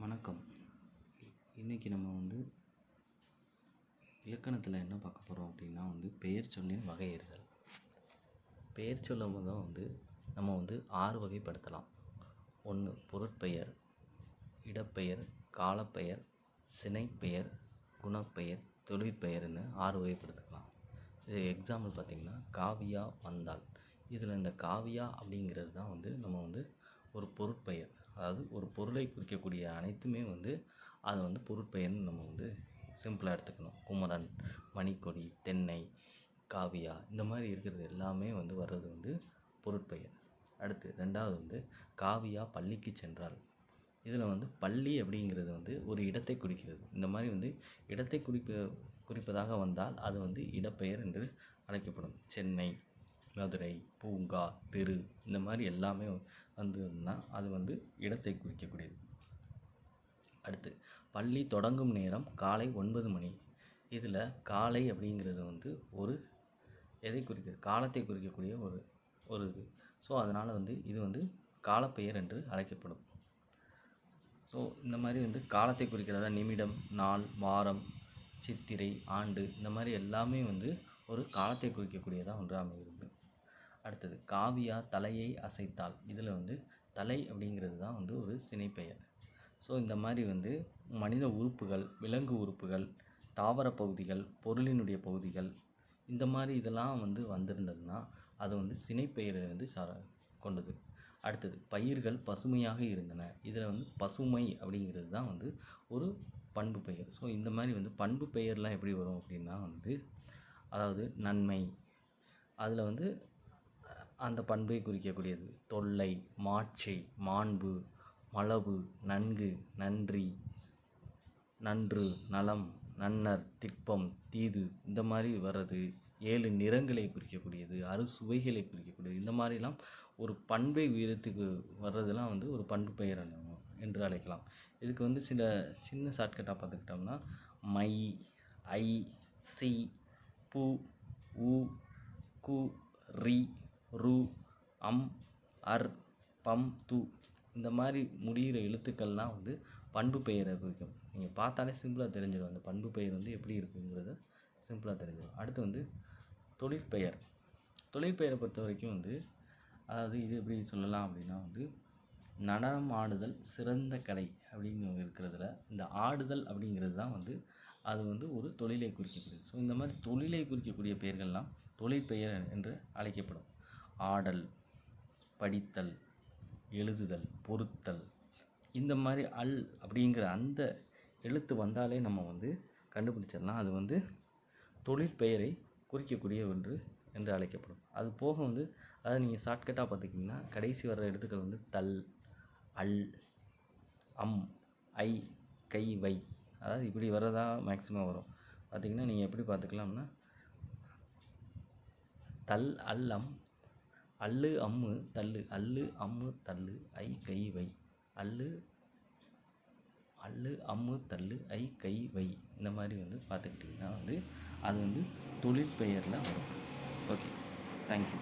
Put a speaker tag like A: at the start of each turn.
A: வணக்கம். இன்றைக்கி நம்ம இலக்கணத்தில் என்ன பார்க்க போகிறோம் அப்படின்னா பெயர் சொல்லின் வகையறுதல். பெயர் சொல்லும் போது நம்ம 6 வகைப்படுத்தலாம். 1 பொருட்பெயர், இடப்பெயர், காலப்பெயர், சினைப்பெயர், குணப்பெயர், தொழிற்பெயர்னு 6 வகைப்படுத்தலாம். இது எக்ஸாம்பிள் பார்த்திங்கன்னா காவியா வந்தாள். இதில் இந்த காவியா அப்படிங்கிறது தான் நம்ம ஒரு பொருட்பெயர், அதாவது ஒரு பொருளை குறிக்கக்கூடிய அனைத்துமே அதை பொருட்பெயர்னு நம்ம சிம்பிளாக எடுத்துக்கணும். குமரன், மணிக்கொடி, தென்னை, காவியா இந்த மாதிரி இருக்கிறது எல்லாமே வர்றது பொருட்பெயர். அடுத்து 2வது காவியா பள்ளிக்கு சென்றாள். இதில் பள்ளி அப்படிங்கிறது ஒரு இடத்தை குறிக்கிறது. இந்த மாதிரி இடத்தை குறிப்பதாக வந்தால் அது இடப்பெயர் என்று அழைக்கப்படும். சென்னை, மதுரை, பூங்கா, தெரு இந்த மாதிரி எல்லாமே வந்ததுன்னா அது இடத்தை குறிக்கக்கூடியது. அடுத்து பள்ளி தொடங்கும் நேரம் காலை 9 மணி. இதில் காலை அப்படிங்கிறது ஒரு எதை குறிக்கிறது, காலத்தை குறிக்கக்கூடிய ஒரு இது. ஸோ அதனால் இது காலப்பெயர் என்று அழைக்கப்படும். ஸோ இந்த மாதிரி காலத்தை குறிக்கிறதா நிமிடம், நாள், வாரம், சித்திரை, ஆண்டு இந்த மாதிரி எல்லாமே ஒரு காலத்தை குறிக்கக்கூடியதாக அமைகிறது. அடுத்தது காவியா தலையை அசைத்தாள். இதில் தலை அப்படிங்கிறது தான் ஒரு சினைப்பெயர். ஸோ இந்த மாதிரி மனித உறுப்புகள், விலங்கு உறுப்புகள், தாவர பகுதிகள், பொருளினுடைய பகுதிகள் இந்த மாதிரி இதெல்லாம் வந்திருந்ததுன்னா அது சினைப்பெயரை கொண்டது. அடுத்தது பயிர்கள் பசுமையாக இருந்தன. இதில் பசுமை அப்படிங்கிறது தான் ஒரு பண்பு பெயர். ஸோ இந்த மாதிரி பண்பு பெயர்லாம் எப்படி வரும் அப்படின்னா அதாவது நன்மை, அதில் அந்த பண்பை குறிக்கக்கூடியது. தொல்லை, மாட்சி, மாண்பு, மளவு, நன்கு, நன்றி, நன்று, நலம், நன்னர், திட்பம், தீது இந்த மாதிரி வர்றது. 7 நிறங்களை குறிக்கக்கூடியது, அறுசுவைகளை குறிக்கக்கூடியது. இந்த மாதிரிலாம் ஒரு பண்பை உயரத்துக்கு வர்றதெல்லாம் ஒரு பண்பு பெயர் என்று அழைக்கலாம். இதுக்கு சில சின்ன ஷார்ட்கட்டாக பார்த்துக்கிட்டோம்னா மை, ஐ, சி, பு, உ, கு, ரி, ரு, அம், அர், பம், து இந்த மாதிரி முடிகிற எழுத்துக்கள்லாம் பண்பு பெயரை குறிக்கும். நீங்கள் பார்த்தாலே சிம்பிளாக தெரிஞ்சிடும் அந்த பண்பு பெயர் எப்படி இருக்குங்கிறத சிம்பிளாக தெரிஞ்சிடும். அடுத்து தொழிற்பெயர். தொழிற்பெயரை பொறுத்த வரைக்கும் அதாவது இது எப்படி சொல்லலாம் அப்படின்னா நடனம் ஆடுதல் சிறந்த கலை அப்படின்னு இருக்கிறதுல இந்த ஆடுதல் அப்படிங்கிறது தான் அது ஒரு தொழிலை குறிக்கக்கூடியது. ஸோ இந்த மாதிரி தொழிலை குறிக்கக்கூடிய பெயர்கள்லாம் தொழிற்பெயர் என்று அழைக்கப்படும். ஆடல், படித்தல், எழுதுதல், பொறுத்தல் இந்த மாதிரி அல் அப்படிங்கிற அந்த எழுத்து வந்தாலே நம்ம கண்டுபிடிச்சிடலாம் அது தொழிற்பெயரை குறிக்கக்கூடிய ஒன்று என்று அழைக்கப்படும். அது போக அதாவது நீங்கள் ஷார்ட்கட்டாக பார்த்துக்கிட்டிங்கன்னா கடைசி வர்ற எழுத்துக்கள் தல், அல், அம், ஐ, கை, வை அதாவது இப்படி வர்றதா மேக்ஸிமம் வரும். பார்த்திங்கன்னா நீங்கள் எப்படி பார்த்துக்கலாம்னா தல், அல், அம், அல்லு, அம்மு, தள்ளு, அல்லு, அம்மு, தள்ளு, ஐ, கை, வை, அல்லு, அம்மு, தள்ளு, ஐ, கை, வை இந்த மாதிரி பார்த்துக்கிட்டிங்கன்னா அது தொழிற்பெயரில் வரும். Okay, thank you.